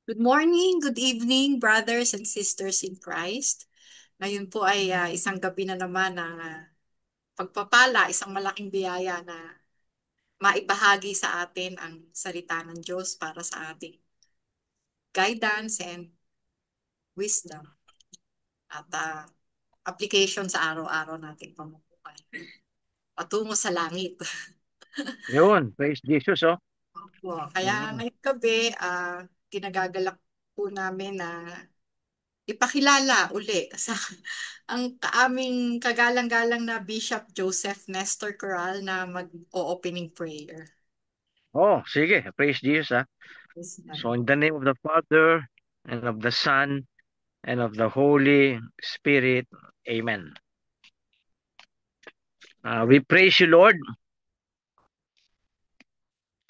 Good morning, good evening, brothers and sisters in Christ. Ngayon po ay isang gabi na naman ng pagpapala, isang malaking biyaya na maibahagi sa atin ang salita ng Diyos para sa ating guidance and wisdom at application sa araw-araw nating pamumuhay. Patungo sa langit. Yun, praise Jesus, oh. Opo. Kaya Mm. ngayong gabi, kinagagalak po namin na ipakilala uli sa ang aming kagalang-galang na Bishop Joseph Nestor Coral na mag-o-opening prayer. Oh, sige, praise Jesus, ah. Yes, So ma'am. in the name of the Father, and of the Son, and of the Holy Spirit, Amen. We praise you, Lord,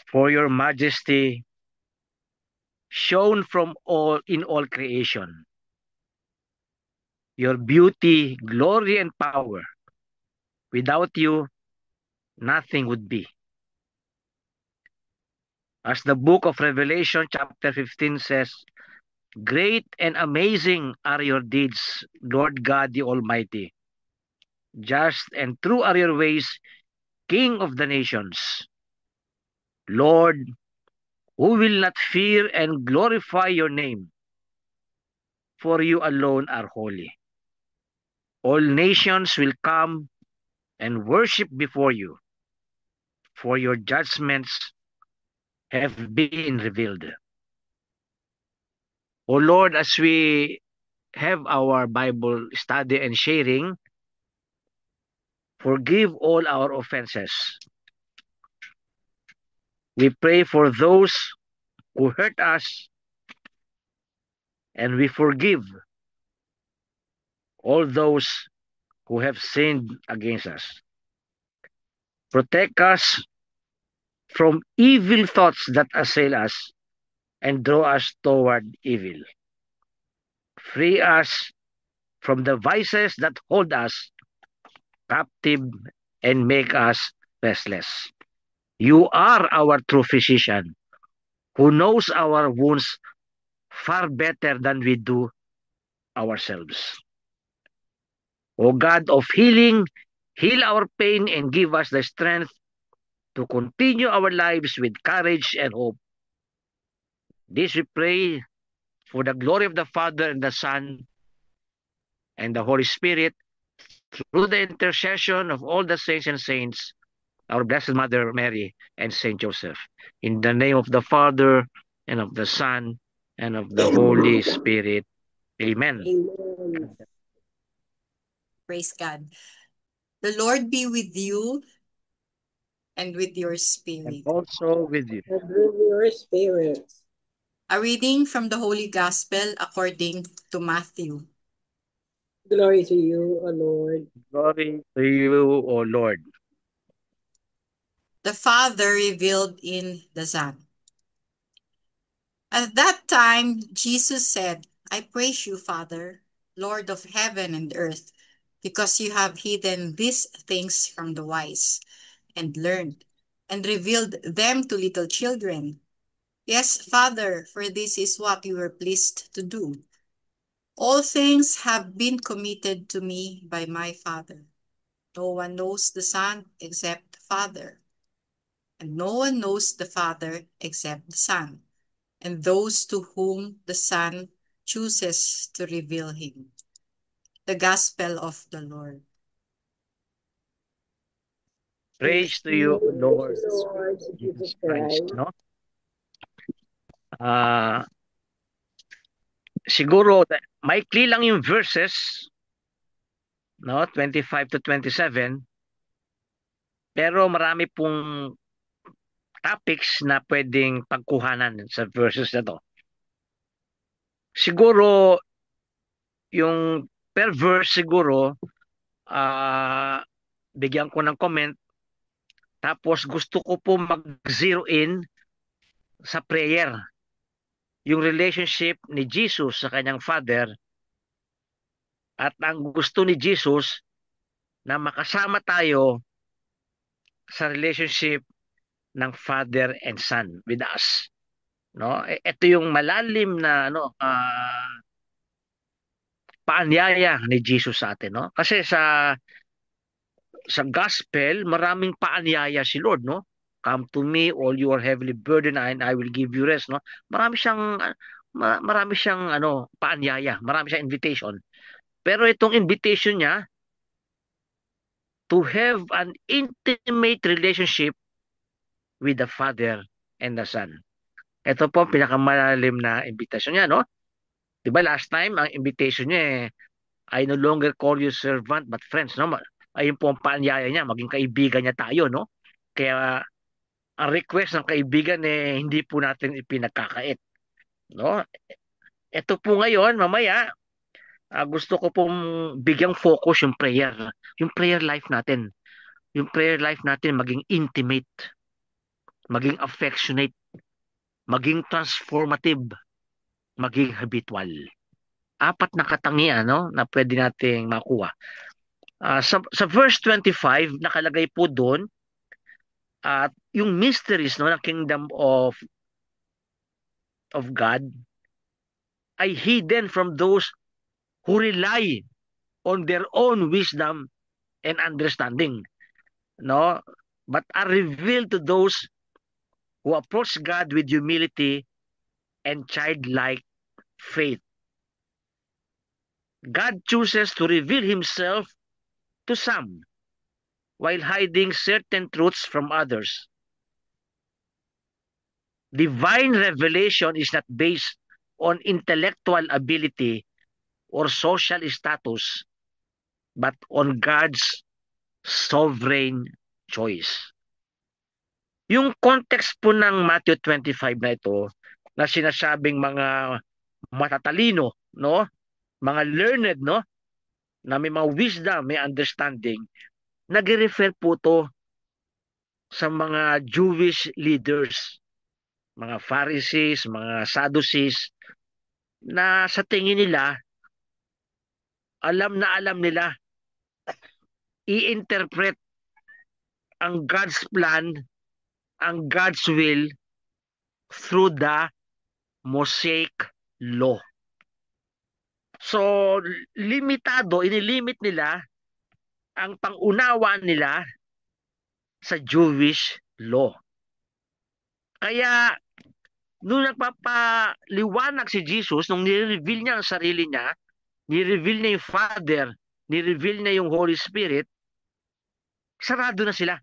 for your majesty shown from all in all creation. Your beauty, glory, and power. Without you, nothing would be. As the book of Revelation, chapter 15 says, great and amazing are your deeds, Lord God the Almighty. Just and true are your ways, King of the nations. Lord, who will not fear and glorify your name, for you alone are holy. All nations will come and worship before you, for your judgments have been revealed. O Lord, as we have our Bible study and sharing, forgive all our offenses. We pray for those who hurt us, and we forgive all those who have sinned against us. Protect us from evil thoughts that assail us and draw us toward evil. Free us from the vices that hold us captive and make us restless. You are our true physician who knows our wounds far better than we do ourselves. O God of healing, heal our pain and give us the strength to continue our lives with courage and hope. This we pray for the glory of the Father and the Son and the Holy Spirit through the intercession of all the saints and saints, our Blessed Mother Mary and Saint Joseph. In the name of the Father and of the Son and of the Holy Spirit. Amen. Amen. Praise God. The Lord be with you and with your And spirit. also with you. And with your spirit. A reading from the Holy Gospel according to Matthew. Glory to you, O Lord. Glory to you, O Lord. The Father revealed in the Son. At that time, Jesus said, I praise you, Father, Lord of heaven and earth, because you have hidden these things from the wise and learned, and revealed them to little children. Yes, Father, for this is what you were pleased to do. All things have been committed to me by my Father. No one knows the Son except the Father, and no one knows the Father except the Son, and those to whom the Son chooses to reveal him. The Gospel of the Lord. Praise to you, O Praise Lord the Lord Jesus Jesus Christ. Christ. No? Ah, siguro maikli lang yung verses, no? 25 to 27, pero marami pong topics na pwedeng pagkuhanan sa verses na to. Siguro yung per verse siguro bigyan ko ng comment, tapos gusto ko po mag-zero in sa prayer. Yung relationship ni Jesus sa kanyang Father at ang gusto ni Jesus na makasama tayo sa relationship ng Father and Son with us. no? Ito yung malalim na paanyaya ni Jesus sa atin, no? Kasi sa gospel, maraming paanyaya si Lord, no? Come to me, all you are heavily burdened, and I will give you rest, no? Marami siyang paanyaya, marami siyang invitation. Pero itong invitation niya to have an intimate relationship with the Father and the Son. Ito po ang pinakamalalim na invitation niya, no? 'Di ba last time ang invitation niya I no longer call you servant but friends, no? Ayun po ang paanyaya niya, maging kaibigan niya tayo, no? Kaya ang request ng kaibigan hindi po natin ipinagkakait, no? Ito po ngayon, mamaya, gusto ko pong bigyang focus yung prayer life natin. Yung prayer life natin maging intimate, maging affectionate, maging transformative, maging habitual. Apat na katangian, no, na pwede nating makuha. Sa verse 25, nakalagay po doon at yung mysteries, no, ng kingdom of God ay hidden from those who rely on their own wisdom and understanding, no, but are revealed to those who approach God with humility and childlike faith. God chooses to reveal himself to some while hiding certain truths from others. Divine revelation is not based on intellectual ability or social status, but on God's sovereign choice. Yung context po ng Matthew 25 na ito, na sinasabing mga matatalino, no? Mga learned, no? Na may mga wisdom, may understanding, nag-refer po to sa mga Jewish leaders, mga Pharisees, mga Sadducees, na sa tingin nila, alam nila i-interpret ang God's plan, ang God's will through the Mosaic Law. So, inilimit nila ang pangunawa nila sa Jewish law. Kaya, nung nagpapaliwanag si Jesus, nung nire-reveal niya ang sarili niya, nire-reveal niya yung Father, nire-reveal niya yung Holy Spirit, sarado na sila.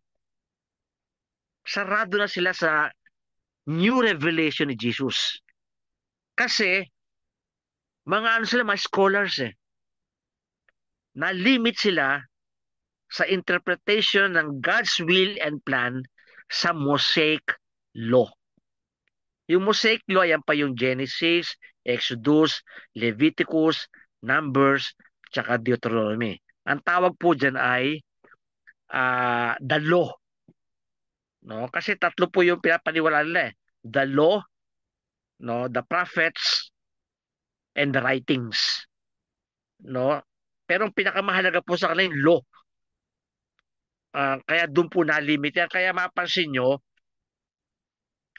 Sarado na sila sa new revelation ni Jesus. Kasi, mga mga scholars na-limit sila sa interpretation ng God's will and plan sa Mosaic Law. Yung Mosaic Law, yan pa yung Genesis, Exodus, Leviticus, Numbers, tsaka Deuteronomy. Ang tawag po dyan ay the law. No? Kasi tatlo po yung pinapaniwala nila. The law, no, the prophets, and the writings. No? Pero ang pinakamahalaga po sa kanila yung law. Kaya doon po na-limit yan. Kaya mapansin nyo,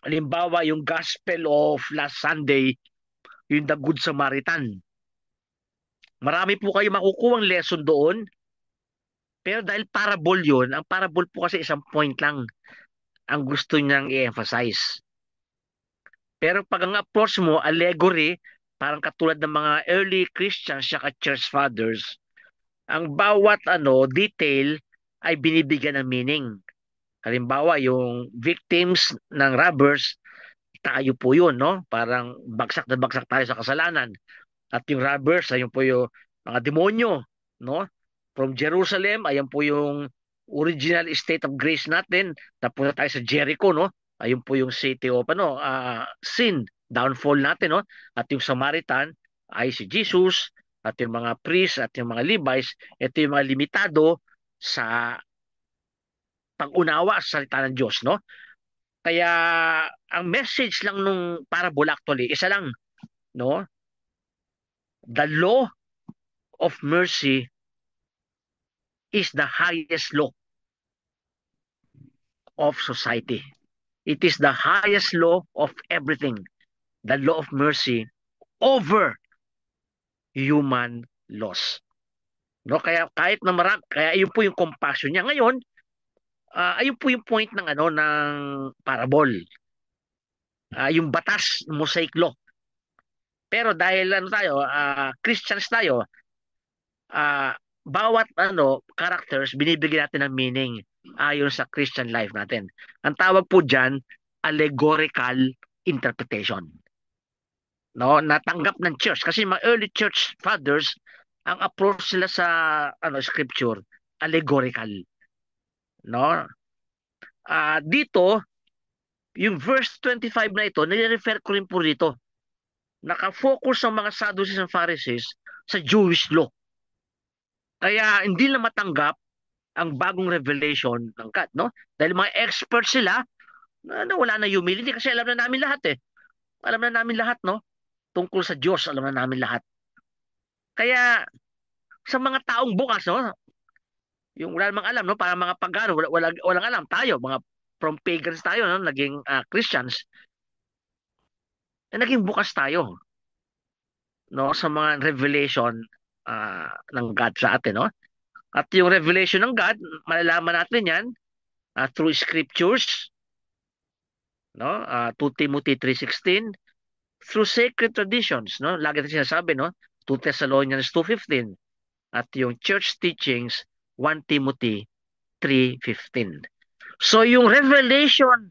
halimbawa yung Gospel of last Sunday, yung The Good Samaritan. Marami po kayo makukuhang lesson doon. Pero dahil parable yun, ang parable po kasi isang point lang ang gusto niyang i-emphasize. Pero pag ang approach mo, allegory, parang katulad ng mga early Christians at church fathers, ang bawat detail ay binibigyan ng meaning. Halimbawa, yung victims ng robbers, tayo po yun, no? Parang bagsak na bagsak tayo sa kasalanan. At yung robbers, ayun po yung mga demonyo, no? From Jerusalem, ayan po yung original state of grace natin. Napunta tayo sa Jericho, no? Ayun po yung city of sin, downfall natin, no? At yung Samaritan ay si Jesus, at yung mga priests at yung mga Levites, ito yung mga limitado sa pag-unawa sa salita ng Diyos, no? Kaya ang message lang nung parable actually, isa lang, no? The law of mercy is the highest law of society. It is the highest law of everything. the law of mercy over human laws. No, kaya kahit na kaya ayun po yung compassion niya. Ngayon, ayun po yung point ng ng parable. Yung batas, Mosaic law. Pero dahil tayo, Christians tayo, bawat characters binibigyan natin ng meaning ayon sa Christian life natin. Ang tawag po diyan allegorical interpretation. No, natanggap ng church kasi mga early church fathers ang approach nila sa scripture allegorical. No? Dito yung verse 25 na ito, nire-refer ko rin po dito. Naka-focus ang mga Sadducees and Pharisees sa Jewish law. Kaya hindi na matanggap ang bagong revelation ng God, no? Dahil mga experts sila na wala na humility kasi alam na namin lahat eh. Alam na namin lahat, no? Tungkol sa Diyos, alam na namin lahat. Kaya sa mga taong bukas, no? Yung wala namang alam, no? Para mga pagano, walang alam tayo, mga from pagans tayo, no? Naging Christians. Naging bukas tayo, no? Sa mga revelation ng God sa atin, no? At yung revelation ng God, malalaman natin yan through scriptures, no? 2 Timothy 3:16, through sacred traditions, no? Lagi natin sinasabi, no? 2 Thessalonians 2:15 at yung church teachings 1 Timothy 3:15. So yung revelation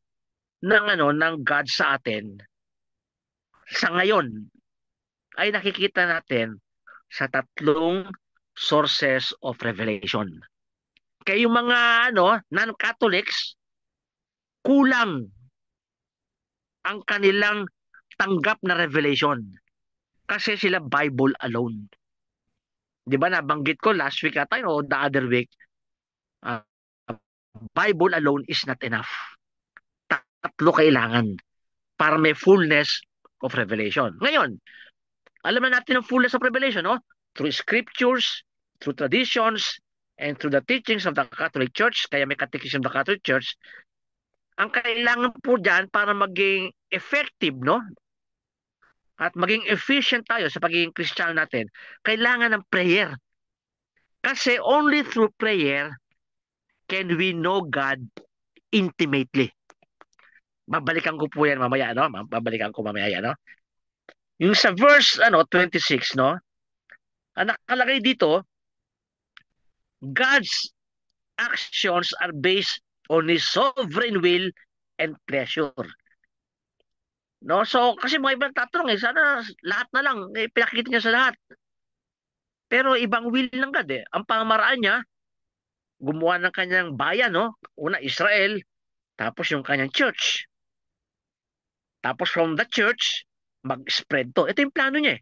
ng ng God sa atin sa ngayon ay nakikita natin sa tatlong sources of revelation. Kaya yung mga non-Catholics, kulang ang kanilang tanggap na revelation kasi sila Bible alone. Di ba nabanggit ko last week ata o the other week, Bible alone is not enough. Tatlo kailangan para may fullness of revelation. Ngayon, alam na natin ang fullness of revelation, no? Through scriptures, through traditions, and through the teachings of the Catholic Church, kaya may catechism of the Catholic Church, ang kailangan po dyan para maging effective, no? At maging efficient tayo sa pagiging Kristiyano natin, kailangan ng prayer. Kasi only through prayer can we know God intimately. Babalikan ko po yan mamaya, no? Babalikan ko mamaya yan, no? Yung sa verse 26, no? Ang nakalagay dito, God's actions are based on His sovereign will and pleasure. No? So, kasi mga ibang tatanong sana lahat na lang, pinakikita niya sa lahat. Pero ibang will ng God eh. Ang pamamaraan niya, gumawa ng kanyang bayan, no? Una, Israel, tapos yung kanyang church. Tapos from the church, mag-spread to. Ito yung plano niya eh.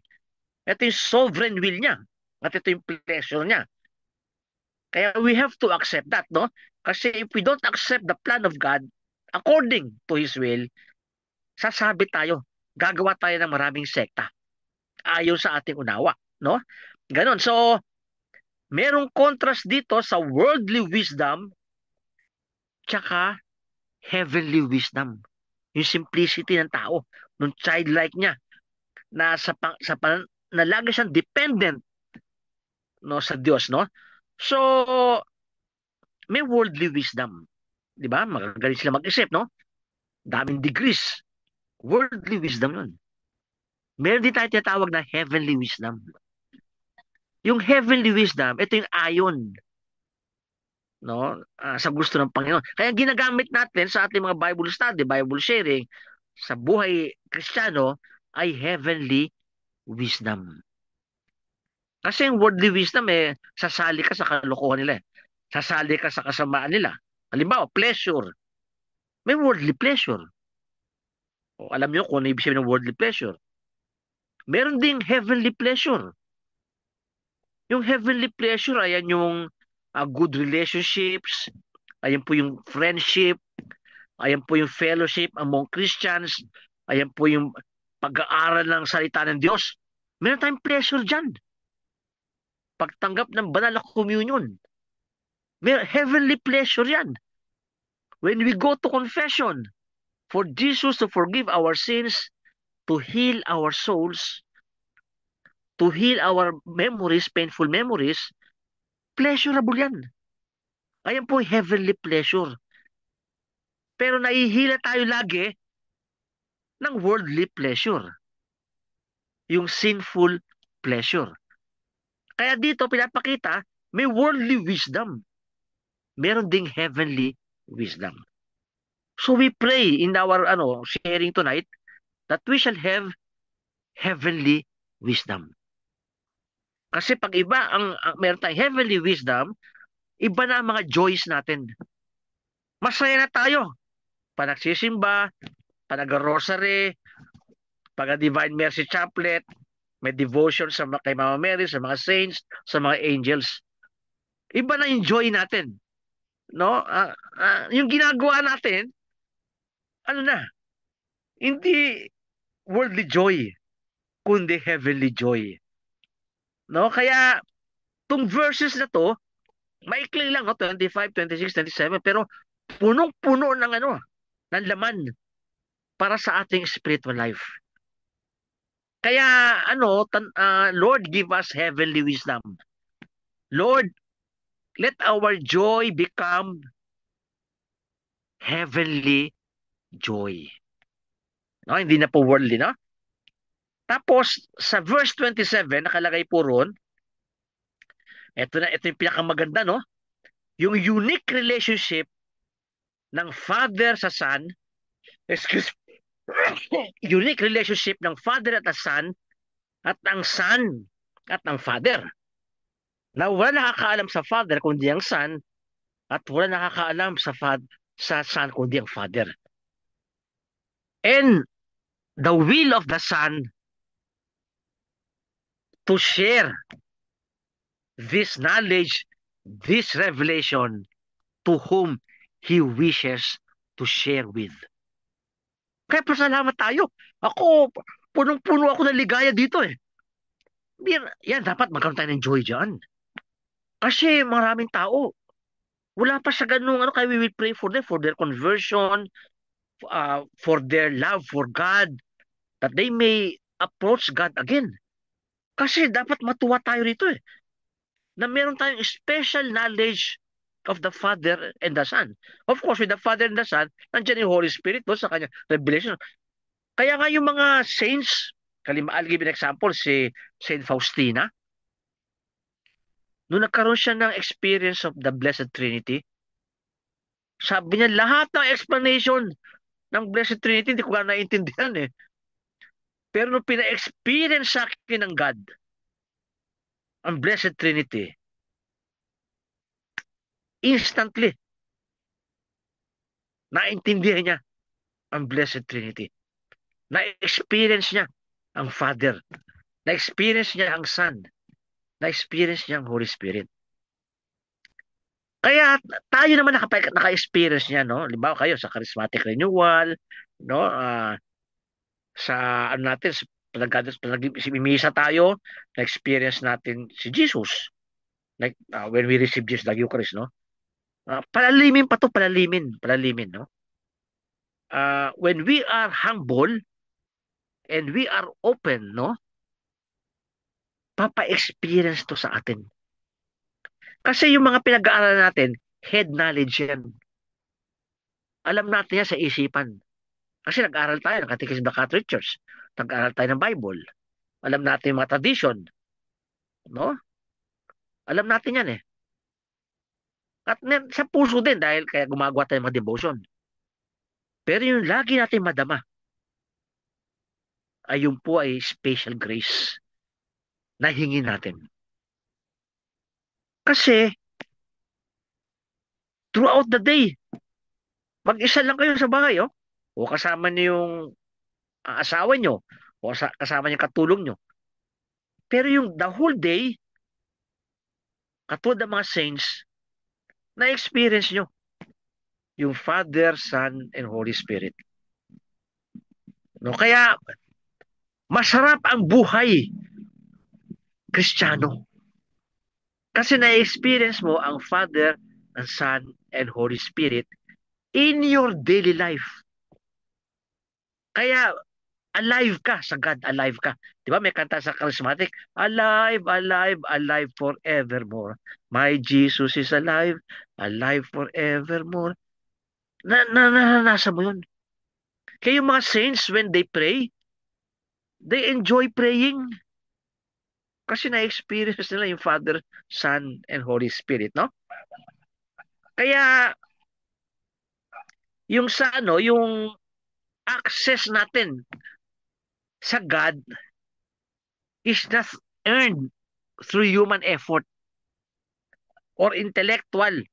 Ito yung sovereign will niya. At ito yung pleasure niya. Kaya we have to accept that, no? Kasi if we don't accept the plan of God according to His will, sasabi tayo, gagawa tayo ng maraming sekta ayon sa ating unawa, no? Ganon. So, merong contrast dito sa worldly wisdom tsaka heavenly wisdom. Yung simplicity ng tao, nung childlike niya, na na lagi siyang dependent, no, sa Diyos, no? So, may worldly wisdom. Di ba? Magagaling sila mag-isip, no? Daming degrees. Worldly wisdom yun. Meron din tayo tinatawag na heavenly wisdom. Yung heavenly wisdom, ito yung ayon, no? Sa gusto ng Panginoon. Kaya ginagamit natin sa ating mga Bible study, Bible sharing, sa buhay Kristiyano, ay heavenly wisdom. Kasi yung worldly wisdom, sasali ka sa kalokohan nila. Sasali ka sa kasamaan nila. Halimbawa, pleasure. May worldly pleasure. O, alam niyo kung ano ibig sabihin ng worldly pleasure. Meron ding heavenly pleasure. Yung heavenly pleasure, ayan yung good relationships, ayan po yung friendship, ayan po yung fellowship among Christians, ayan po yung pag-aaral ng salita ng Diyos. Meron tayong pleasure dyan. Pagtanggap ng banal na communion. May heavenly pleasure yan. When we go to confession, for Jesus to forgive our sins, to heal our souls, to heal our memories, painful memories, pleasurable yan. Ayan po heavenly pleasure. Pero nahihila tayo lagi ng worldly pleasure. Yung sinful pleasure. Kaya dito pinapakita, may worldly wisdom. Meron ding heavenly wisdom. So we pray in our sharing tonight that we shall have heavenly wisdom. Kasi pag iba ang meron tayong heavenly wisdom, iba na ang mga joys natin. Masaya na tayo. Pag nagsisimba, pag nag-rosary, pag Divine Mercy Chaplet, may devotion kay Mama Mary, sa mga saints, sa mga angels. Iba na yung joy natin. No? Yung ginagawa natin, ano na, hindi worldly joy, kundi heavenly joy. No? Kaya, tong verses na to, maikli lang, no? 25, 26, 27, pero punong-puno ng ng laman para sa ating spiritual life. Kaya, Lord, give us heavenly wisdom. Lord, let our joy become heavenly joy. No, hindi na po worldly, no? Tapos, sa verse 27, nakalagay po ron, ito yung pinakamaganda, no? Yung unique relationship ng father sa son, unique relationship ng father at the son, at ng son at ng father. Na wala nakakaalam sa father kundi ang son, at wala nakakaalam sa son kundi ang father. And the will of the son to share this knowledge, this revelation to whom he wishes to share with. Kaya pasalamat tayo. Ako, punong-puno ako ng ligaya dito eh. Yan, dapat magkaroon tayo ng joy dyan. Kasi maraming tao, wala pa sa ganung kaya we will pray for them, for their conversion, for their love for God, that they may approach God again. Kasi dapat matuwa tayo rito eh. Na meron tayong special knowledge of the Father and the Son. Of course, with the Father and the Son, nandiyan yung Holy Spirit doon sa kanya revelation. Kaya nga yung mga saints, I'll give an example, si Saint Faustina, nung nagkaroon siya ng experience of the Blessed Trinity, sabi niya, lahat ng explanation ng Blessed Trinity, hindi ko nga naiintindihan eh. Pero nung pina-experience sa akin ng God, ang Blessed Trinity, instantly, naintindihan niya ang Blessed Trinity. Na-experience niya ang Father. Na-experience niya ang Son. Na-experience niya ang Holy Spirit. Kaya tayo naman naka-experience niya, no? Halimbawa kayo sa charismatic renewal, no? Sa natin, misa tayo, na-experience natin si Jesus. Like when we receive Jesus, the Eucharist, no? Palalimin pa to, palalimin, no? When we are humble and we are open, no? Papa-experience to sa atin. Kasi yung mga pinag-aaralan natin, head knowledge yan. Alam natin yan sa isipan. Kasi nag-aaral tayo ng Catechism of the Catholic Church. Nag-aaral tayo ng Bible. Alam natin yung mga tradition. No? Alam natin yan eh. At sa puso din dahil kaya gumagawa tayo ng mga devotion. Pero yung lagi natin madama ay yung po ay special grace na hingin natin. Kasi throughout the day, mag-isa lang kayo sa bahay, oh. O kasama niyo yung asawa nyo, o kasama niyo katulong nyo. Pero yung the whole day, katulad ng mga saints, na-experience nyo yung Father, Son, and Holy Spirit. No? Kaya, masarap ang buhay Kristiyano. Kasi na-experience mo ang Father, and Son, and Holy Spirit in your daily life. Kaya, Alive ka sa God, alive ka. Di ba may kanta sa charismatic? Alive, alive, alive forevermore. My Jesus is alive, alive forevermore. Naranasan mo yun. Kaya yung mga saints, when they pray, they enjoy praying. Kasi na-experience nila yung Father, Son, and Holy Spirit, no? Kaya, yung sa ano, yung access natin sa God is not earned through human effort or intellectual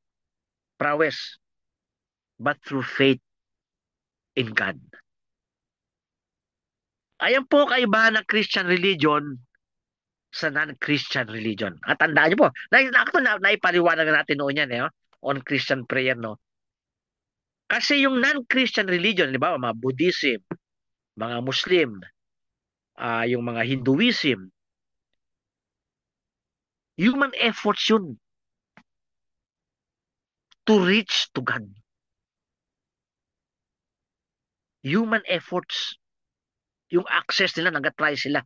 prowess, but through faith in God. Ayan po kaibahan ng Christian religion sa non-Christian religion. At tandaan niyo po, naipaliwanag natin noon yan, on Christian prayer, no? Kasi yung non-Christian religion, di ba, mga Buddhism, mga Muslim, yung mga Hinduism, human efforts yun to reach to God. Human efforts. Yung access nila, nag-try sila.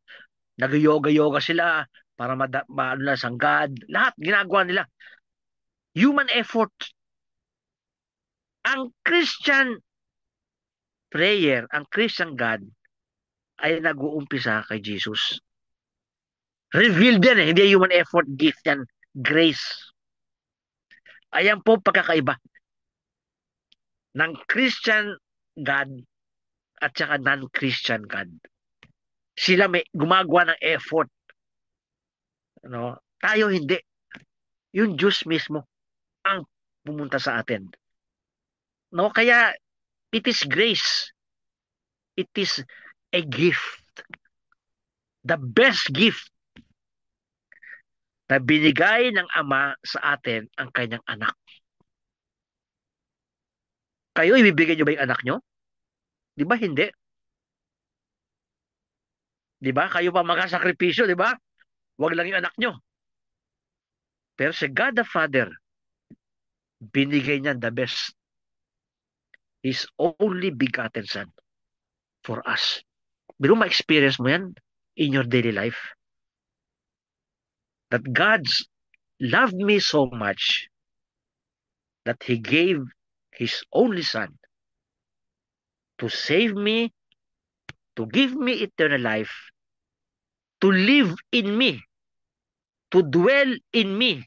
Nag-yoga-yoga sila para maano na sang God. Lahat ginagawa nila. Human effort. Ang Christian prayer, ang Christian God, ay nag-uumpisa kay Jesus. Revealed yan hindi human effort, gift yan, grace. Ayan po pagkakaiba ng Christian God at saka non-Christian God. Sila may gumagawa ng effort. No? Tayo hindi. Yung Diyos mismo ang pumunta sa atin. No? Kaya it is grace. It is a gift. The best gift na binigay ng Ama sa atin ang kanyang anak. Kayo, ibibigay nyo ba yung anak nyo? Di ba hindi? Di ba? Kayo pa magkasakripisyo, di ba? Huwag lang yung anak nyo. Pero si God the Father, binigay niya the best. His only begotten Son for us. Biro ma-experience mo yan in your daily life. That God's loved me so much that He gave His only Son to save me, to give me eternal life, to live in me, to dwell in me,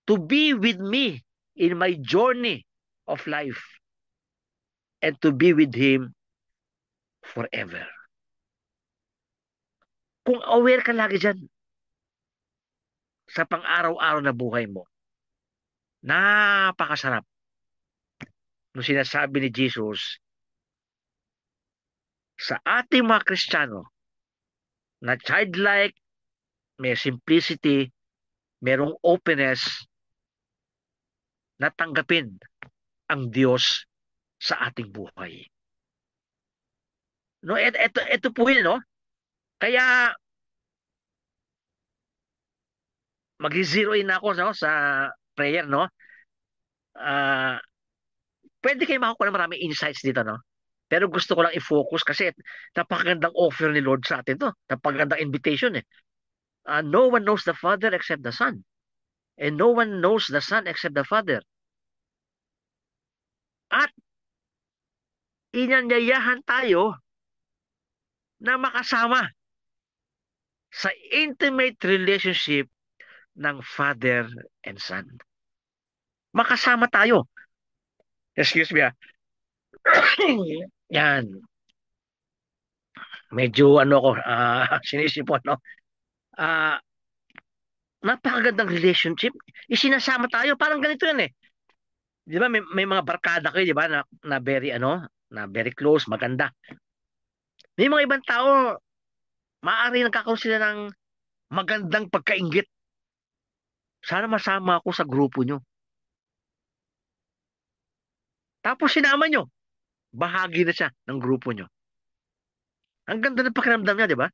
to be with me in my journey of life, and to be with Him forever. Kung aware ka lagi dyan sa pang-araw-araw na buhay mo, napakasarap nung sinasabi ni Jesus sa ating mga Kristiyano na childlike, may simplicity, merong openness na tanggapin ang Diyos sa ating buhay. No, ito po yun, no? Kaya mag-zero in ako, no, sa prayer, no? Pwede kayo makakuha ng maraming insights dito, no? Pero gusto ko lang i-focus kasi napakagandang offer ni Lord sa atin to. Napakagandang invitation eh. No one knows the Father except the Son. And no one knows the Son except the Father. At inanyayahan tayo na makasama sa intimate relationship ng Father and Son. Makasama tayo. Excuse me. Yan. Medyo sinisipon, no? Napakagandang relationship. Isinasama tayo. Parang ganito yan eh. Di ba may mga barkada kayo, di ba, na very, na very close, maganda. May mga ibang tao, maaari nagkakaroon sila ng magandang pagkainggit. Sana masama ako sa grupo nyo. Tapos sinama nyo. Bahagi na siya ng grupo nyo. Ang ganda ng pakiramdam niya, di ba?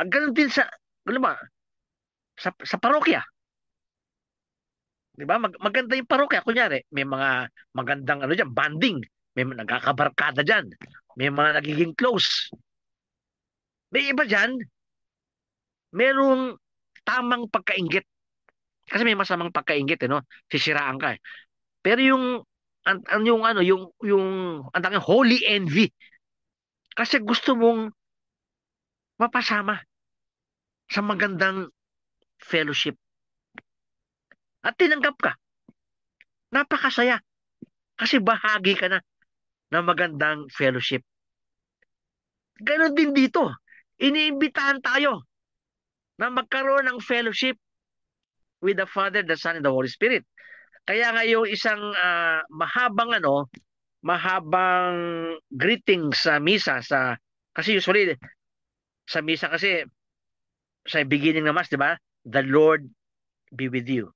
Ang ganun din ano ba, sa parokya. Di ba? Maganda yung parokya. Kunyari, may mga magandang dyan, banding. May nagkakabarkada dyan. May mga nagiging close. May iba dyan, merong tamang pagkainggit. Kasi may masamang pagkainggit, eh, no? Sisiraan ka, eh. Pero yung ano, yung, ang tawag holy envy. Kasi gusto mong mapasama sa magandang fellowship. At tinanggap ka. Napakasaya. Kasi bahagi ka na ng magandang fellowship. Ganon din dito. Iniimbitahan tayo na magkaroon ng fellowship with the Father, the Son, and the Holy Spirit. Kaya nga yung isang mahabang greeting sa misa kasi usually sa misa kasi sa beginning ng mass, 'di ba? The Lord be with you,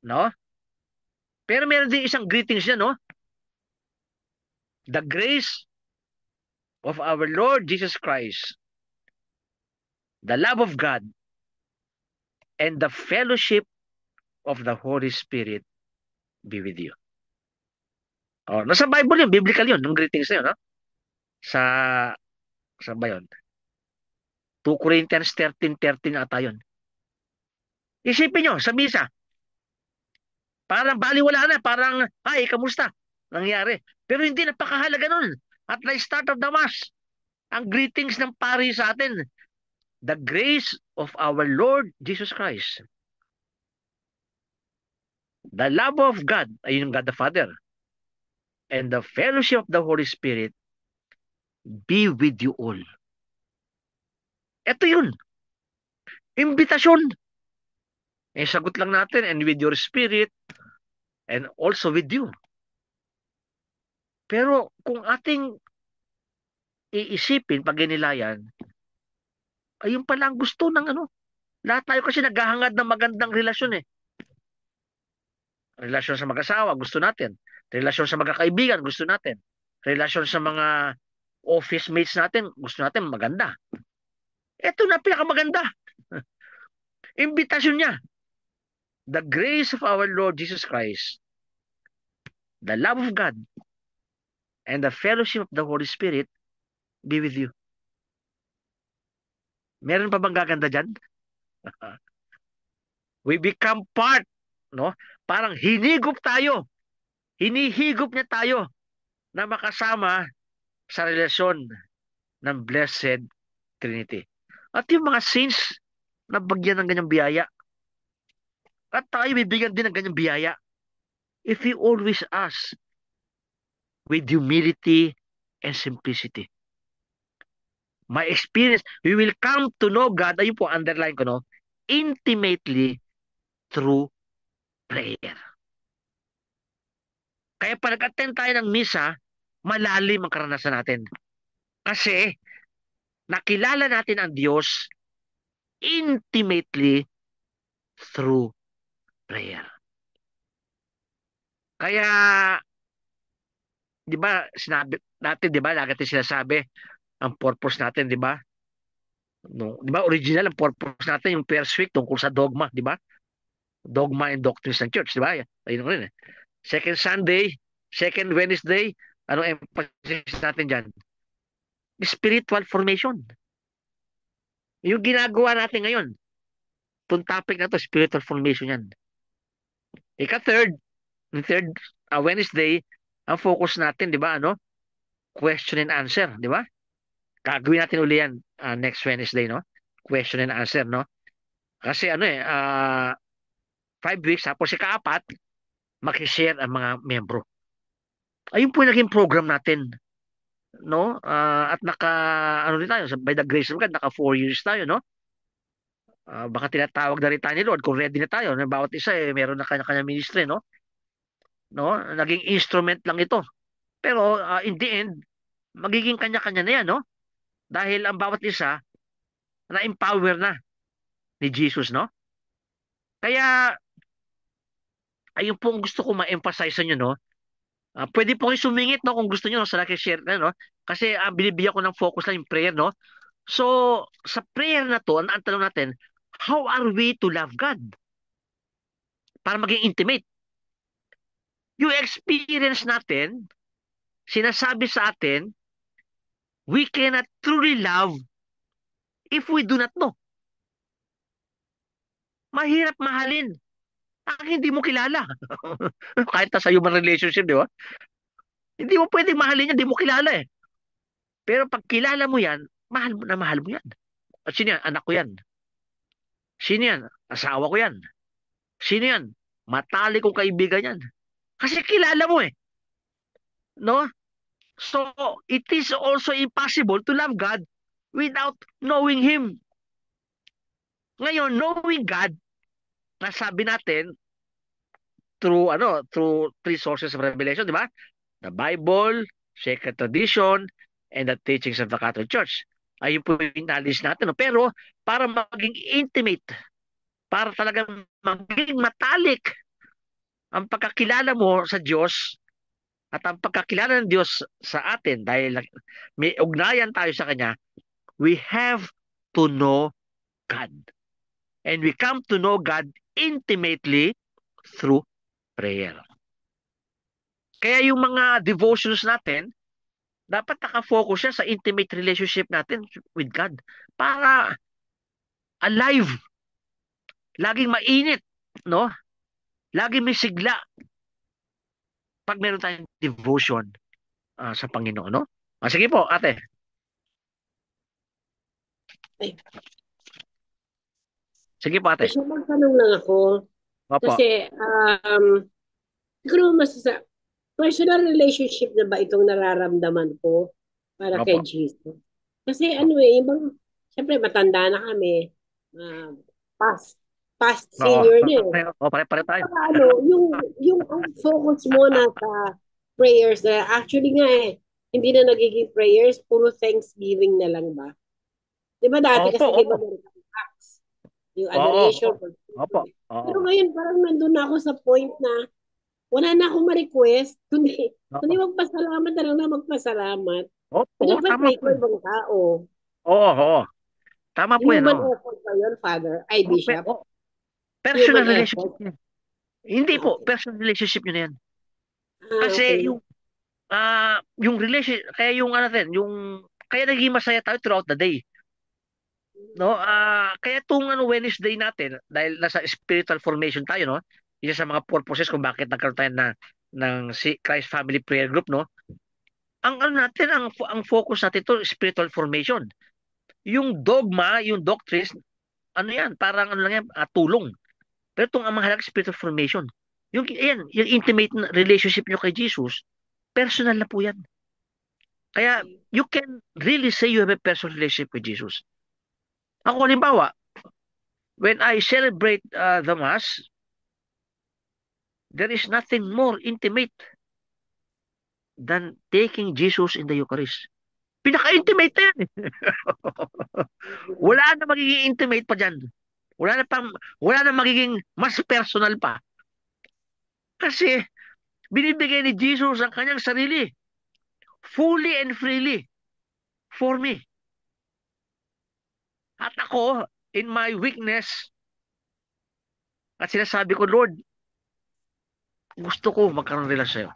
no? Pero meron din isang greetings niya, no? The grace of our Lord Jesus Christ, the love of God, and the fellowship of the Holy Spirit be with you. Oh, nasa Bible yun, biblical yun, yung greetings na yun, no? Sa, sa ba yun? 2 Corinthians 13:13 ata yun. Isipin nyo, sa misa, parang baliwala na, parang, ay, kamusta? Nangyari. Pero hindi, napakahalaga nun. At the start of the Mass, ang greetings ng pari sa atin, the grace of our Lord Jesus Christ, the love of God, ayun yung God the Father, and the fellowship of the Holy Spirit be with you all. Ito yun. Imbitasyon. Eh, sagot lang natin, and with your spirit, and also with you. Pero kung ating iisipin, pag inilayan, ayun pala ang gusto ng ano. Lahat tayo kasi naghahangad ng magandang relasyon, eh. Relasyon sa mag-asawa, gusto natin. Relasyon sa magkakaibigan, gusto natin. Relasyon sa mga office mates natin, gusto natin maganda. Ito na pinakamaganda. Imbitasyon niya. The grace of our Lord Jesus Christ, the love of God, and the fellowship of the Holy Spirit be with you. Meron pa bang gaganda dyan? We become part, no? Parang hinigop tayo. Hinihigop niya tayo na makasama sa relasyon ng Blessed Trinity. At yung mga saints na bagyan ng ganyang biyaya. At tayo bibigyan din ng ganyang biyaya. If we always ask with humility and simplicity. My experience, we will come to know God, ayun po, underline ko, no? Intimately through prayer. Kaya pag nag-attend tayo ng misa, malalim ang karanasan natin. Kasi, nakilala natin ang Diyos intimately through prayer. Kaya, di ba, sinabi natin, di ba, lagi natin sinasabi, ang purpose natin, di ba? No, di ba, original ang purpose natin, yung first week tungkol sa dogma, di ba? Dogma and doctrines ng church, di ba? Ayun rin eh. Second Sunday, second Wednesday, anong emphasis natin dyan? Spiritual formation. Yung ginagawa natin ngayon, itong topic na to, spiritual formation yan. Third, yung third Wednesday, ang focus natin, di ba, ano? Question and answer, di ba? Gagawin natin uli yan next Wednesday, no? Question and answer, no? Kasi 5 weeks, tapos ika-4, makishare ang mga membro. Ayun po yung naging program natin, no? At ano din tayo, by the grace of God, naka 4 years tayo, no? Baka tinatawag na rin tayo ni Lord kung ready na tayo. Bawat isa, meron na kanya-kanya ministry, no? No? Naging instrument lang ito. Pero in the end, magiging kanya-kanya na yan, no? Dahil ang bawat isa, na-empower na ni Jesus, no? Kaya, ayun po ang gusto ko ma-emphasize sa inyo, no? Pwede po kayo sumingit, no? Kung gusto nyo, no? Sa share na, no? Kasi binibigyan ko ng focus lang yung prayer, no? So, sa prayer na to, ang tanong natin, how are we to love God? Para maging intimate. Yung experience natin, sinasabi sa atin, we cannot truly love if we do not know. Mahirap mahalin ang hindi mo kilala. Kahit sa human relationship, di ba? Hindi mo pwedeng mahalin yan, hindi mo kilala eh. Pero pag kilala mo yan, mahal mo yan. At sino yan? Anak ko yan. Sino yan? Asawa ko yan. Sino yan? Matali kong kaibigan yan. Kasi kilala mo eh. No? So, it is also impossible to love God without knowing Him. Ngayon, knowing God, nasabi natin, through three sources of revelation, di ba? The Bible, sacred tradition, and the teachings of the Catholic Church. Ayun po yung knowledge natin. No? Pero, para maging intimate, para talagang maging matalik ang pagkakilala mo sa Diyos at ang pagkakilala ng Diyos sa atin dahil may ugnayan tayo sa Kanya, we have to know God. And we come to know God intimately through prayer. Kaya yung mga devotions natin, dapat nakafocus siya sa intimate relationship natin with God. Para alive, laging mainit, no? Laging may sigla pag meron tayong devotion sa Panginoon, no? Sige po, ate. Ay. Sige po, ate. Gusto magtanong lang ako. Opo. Kasi, siguro personal relationship na ba itong nararamdaman ko para kay Opo. Jesus? Kasi siyempre matanda na kami. Past senior na eh. Pare tayo. Yung focus mo na sa prayers na actually nga eh, hindi na nagiging prayers, puro thanksgiving na lang ba? Di ba dati kasi di ba acts, yung adoration. Opo. Pero ngayon parang nandun na ako sa point na wala na akong ma-request, kundi magpasalamat na lang na magpasalamat. Pinag-pray ko ibang tao. Oo. Tama po yan. Human effort ba yun, Father? Ay, Bishop? Personal relationship yun. Hindi po, personal relationship yun na yan. Kasi yung relationship, kaya yung kaya naging masaya tayo throughout the day. No, kaya itong Wednesday natin, dahil nasa spiritual formation tayo, no? Isa sa mga purposes kung bakit nagkaroon tayo ng Christ Family Prayer Group, no? Ang focus natin to spiritual formation. Yung dogma, yung doctrines, yan, parang lang yan, tulong. Pero itong ang mahalaga spiritual formation. Yung intimate relationship nyo kay Jesus, personal na po yan. Kaya you can really say you have a personal relationship with Jesus. Ako halimbawa, when I celebrate the Mass, there is nothing more intimate than taking Jesus in the Eucharist. Pinaka-intimate na yan. Wala na magiging intimate pa dyan. Wala na magiging mas personal pa. Kasi binibigay ni Jesus ang kanyang sarili fully and freely for me. At ako, in my weakness, at sinasabi ko, Lord, gusto ko magkaroon relasyon sa'yo.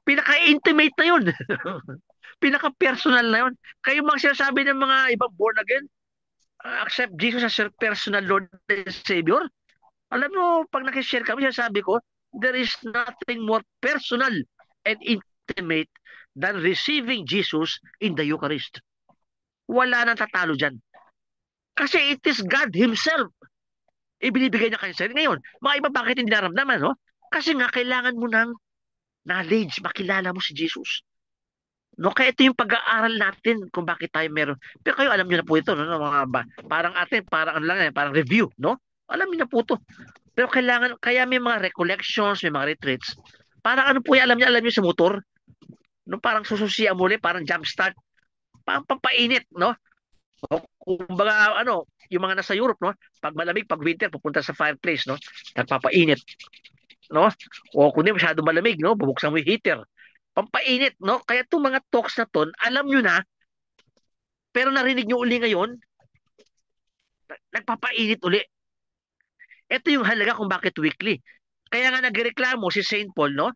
Pinaka-intimate na yun. Pinaka-personal na yun. Kayo mga sinasabi ng mga ibang born again, accept Jesus as your personal Lord and Savior. Alam mo, pag nakishare kami, sinasabi ko, there is nothing more personal and intimate than receiving Jesus in the Eucharist. Wala nang tatalo dyan. Kasi it is God Himself. Ibinibigay niya kayo sa ngayon. Mga iba, bakit hindi naramdaman, no? Kasi nga, kailangan mo ng knowledge, makilala mo si Jesus. No, kaya ito yung pag-aaral natin kung bakit tayo meron. Pero kayo, alam niyo na po ito, no? Parang parang review, no? Alam niyo na po ito. Pero kaya may mga recollections, may mga retreats. Parang ano po yan, alam niyo sa motor? No, parang sususiya mo ulit, parang jump start. Pampainit, no? O, kumbaga, yung mga nasa Europe, no? Pag malamig, pag winter, pupunta sa fireplace, no? Nagpapainit, no? O kung di masyado malamig, no? Bubuksan mo yung heater. Pampainit, no? Kaya itong mga talks na to, alam nyo na, pero narinig nyo uli ngayon, nagpapainit uli. Ito yung halaga kung bakit weekly. Kaya nga nagreklamo si St. Paul, no?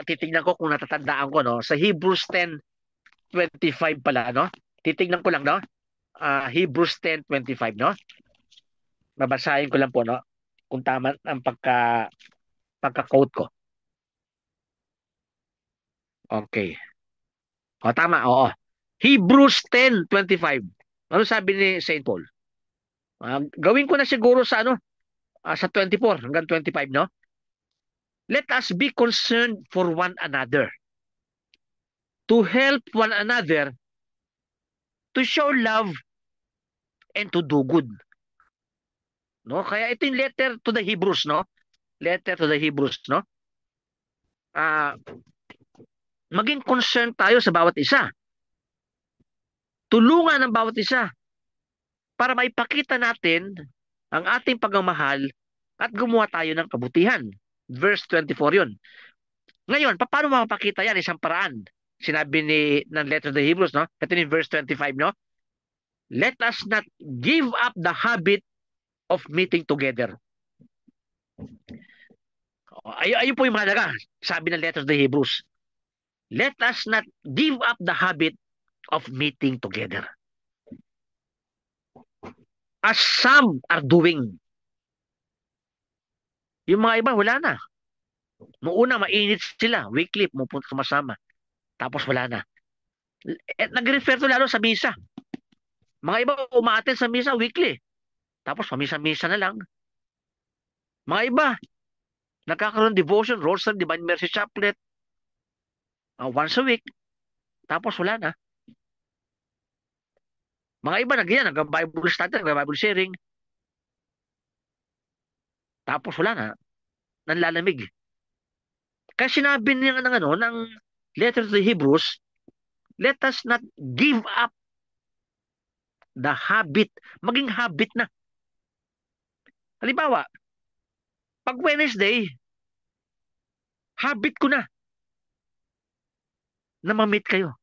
Titignan ko kung natatandaan ko, no? Sa Hebrews 10, 10:25 pala, no? Titignan ko lang, no? Hebrews 10:25, no? Babasahin ko lang po, no? Kung tama ang pagka-quote ko. Okay. O, tama, oo. Hebrews 10:25. Ano sabi ni St. Paul? Gawin ko na siguro sa sa 24 hanggang 25, no? Let us be concerned for one another, to help one another, to show love, and to do good. No? Kaya ito yung letter to the Hebrews, no? Letter to the Hebrews, no? Maging concerned tayo sa bawat isa. Tulungan ang bawat isa para maipakita natin ang ating pagmamahal at gumawa tayo ng kabutihan. Verse 24 yun. Ngayon, paano mapapakita yan? Isang paraan. Sinabi ng letter to the Hebrews, no? Ito ni verse 25, no? Let us not give up the habit of meeting together. Ayun po yung mahalaga. Sabi ng letter to the Hebrews. Let us not give up the habit of meeting together, as some are doing. Yung mga iba, wala na. Noong una, mainit sila. Weekly, pupunta sumasama. Tapos wala na. Nag-refer to lalo sa misa. Mga iba, umaattend sa misa weekly. Tapos pamisa-misa na lang. Mga iba, nagkakaroon devotion, rosary, divine mercy chaplet, once a week. Tapos wala na. Mga iba nag-Bible study, nag-Bible sharing. Tapos wala na. Nanlalamig. Kaya sinabi niya ng letter to the Hebrews, let us not give up the habit. Maging habit na. Halimbawa, pag Wednesday, habit ko na ma-meet kayo.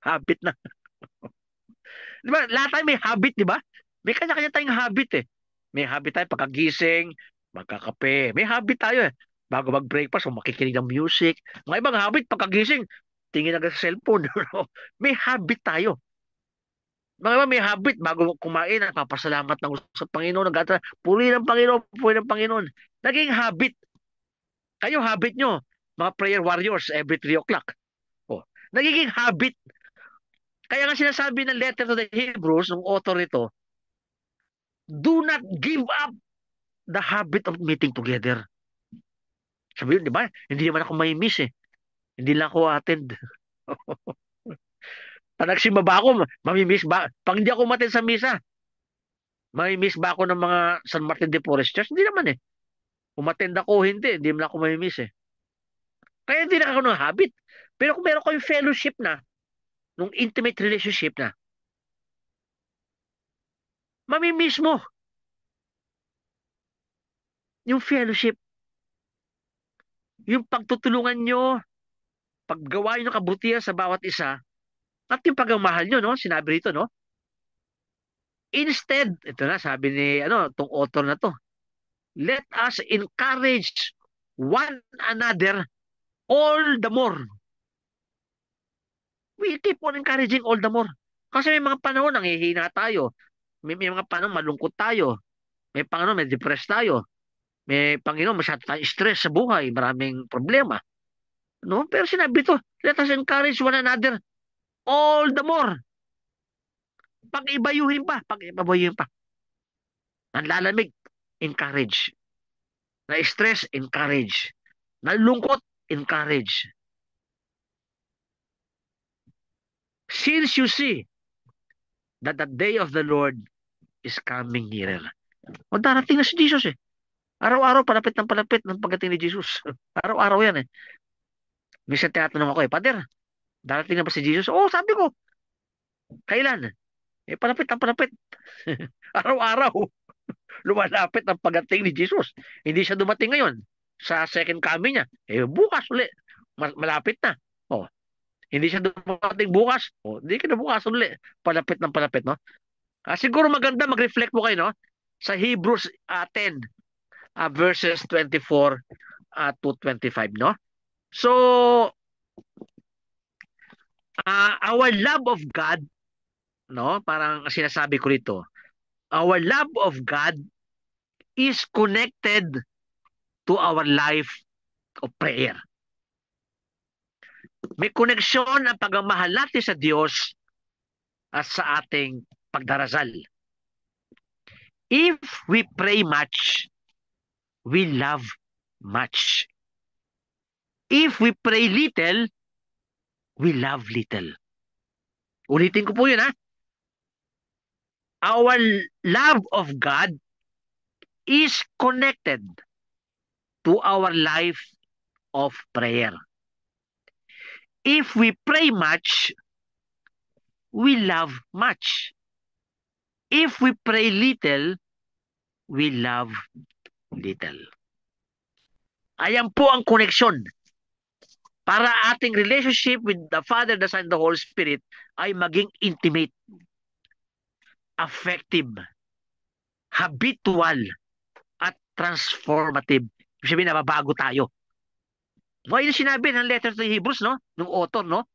Habit na. Di ba? Lahat tayo may habit, di ba? May kanya-kanya tayong habit eh. May habit tayo pagkagising, magkakape. May habit tayo eh. Bago mag-breakfast, makikinig ng music. Mga ibang habit, pagkagising, tingin agad sa cellphone. May habit tayo. Mga iba may habit, bago kumain, nagpapasalamat sa Panginoon, puri ng Panginoon, puri ng Panginoon. Naging habit. Kayo, habit nyo, mga prayer warriors, every 3 o'clock. Oh, nagiging habit. Kaya nga sinasabi ng letter to the Hebrews, ng author nito, do not give up the habit of meeting together. Sabi yun, di ba? Hindi naman ako may miss eh. Hindi lang ako attend. Pag nagsimba ba ako, mamimiss ba? Pag hindi ako umattend sa misa, mamimiss ba ako ng mga San Martin de Porres Church? Hindi naman eh. Umattend ako, hindi mo ako mamimiss eh. Kaya hindi na ako ng habit. Pero kung meron kayong fellowship na, nung intimate relationship na, mamimiss mo yung fellowship, yung pagtutulungan nyo, paggawa nyo ng kabutihan sa bawat isa, at yung pagmamahal nyo, no? Sinabi rito, no? Instead, ito na, sabi ni, tong author na to, let us encourage one another all the more. We keep on encouraging all the more. Kasi may mga panahon nanghihina tayo. May mga panahon malungkot tayo. May panahon may depressed tayo. May Panginoon masyado tayong stress sa buhay. Maraming problema. No? Pero sinabi to, let us encourage one another all the more. Pag-ibayuhin pa. Ang lalamig, encourage. Na-stress, encourage. Nalungkot, encourage. Since you see that the day of the Lord is coming nearer. O darating na si Jesus eh. Araw-araw, palapit ng pagdating ni Jesus. Araw-araw yan eh. Minsan tinatanong ako eh, Pader, darating na ba si Jesus? Oo, sabi ko. Kailan? Palapit. Araw-araw. Lumalapit ang pagdating ni Jesus. Hindi siya dumating ngayon sa second coming niya. Bukas ulit. Malapit na. Oh. Hindi siya dumating bukas. Hindi ka na bukas ulit. Palapit, no? Siguro maganda mag-reflect mo kayo, no? Sa Hebrews 10, verses 24 to 25, no? So, Our love of God, no? Parang sinasabi ko rito, our love of God is connected to our life of prayer. May koneksyon ang pagmamahal natin sa Diyos at sa ating pagdarasal. If we pray much, we love much. If we pray little, we love little. Ulitin ko po yun, ha? Our love of God is connected to our life of prayer. If we pray much, we love much. If we pray little, we love little. Ayan po ang koneksyon para ating relationship with the Father, the Son, and the Holy Spirit ay maging intimate, affective, habitual, at transformative. Ibig sabihin, nababago tayo. No, yun sinabi ng letter to Hebrews, no? Nung author, no?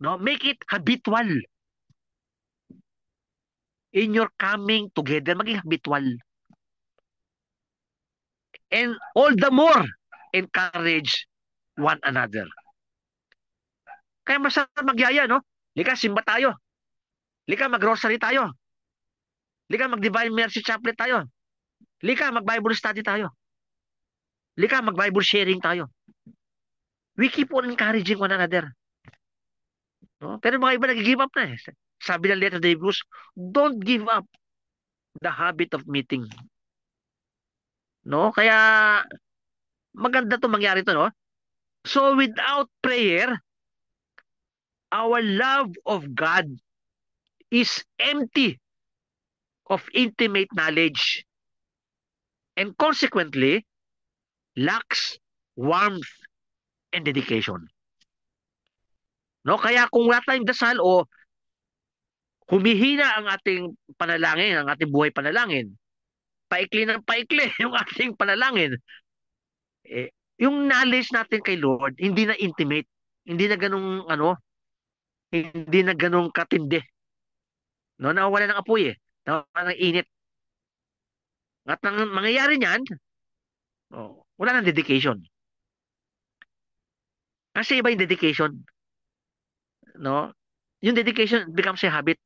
No, make it habitual. In your coming together, maging habitual. And all the more, encourage one another. Kaya masarap magyaya, no? Lika, simba tayo. Lika, mag-grocery tayo. Lika, mag-Divine Mercy Chaplet tayo. Lika, mag-Bible study tayo. Lika, mag-Bible sharing tayo. We keep on encouraging one another. No? Pero mga iba nag-give up na eh. Sabi ng letter of Hebrews, don't give up the habit of meeting. No? Kaya maganda to mangyari to, no? So without prayer, our love of God is empty of intimate knowledge and consequently lacks warmth and dedication. No, kaya kung wala tayong dasal o humihina ang ating panalangin, ang ating buhay panalangin, paikli ng paikli yung ating panalangin, yung knowledge natin kay Lord, hindi na intimate, hindi na ganung hindi na ganung katindi. No, nawawala ng apoy nawawala ng init. At ang mangyayari niyan, wala nang dedication. Kasi iba yung dedication, no? Yung dedication becomes a habit.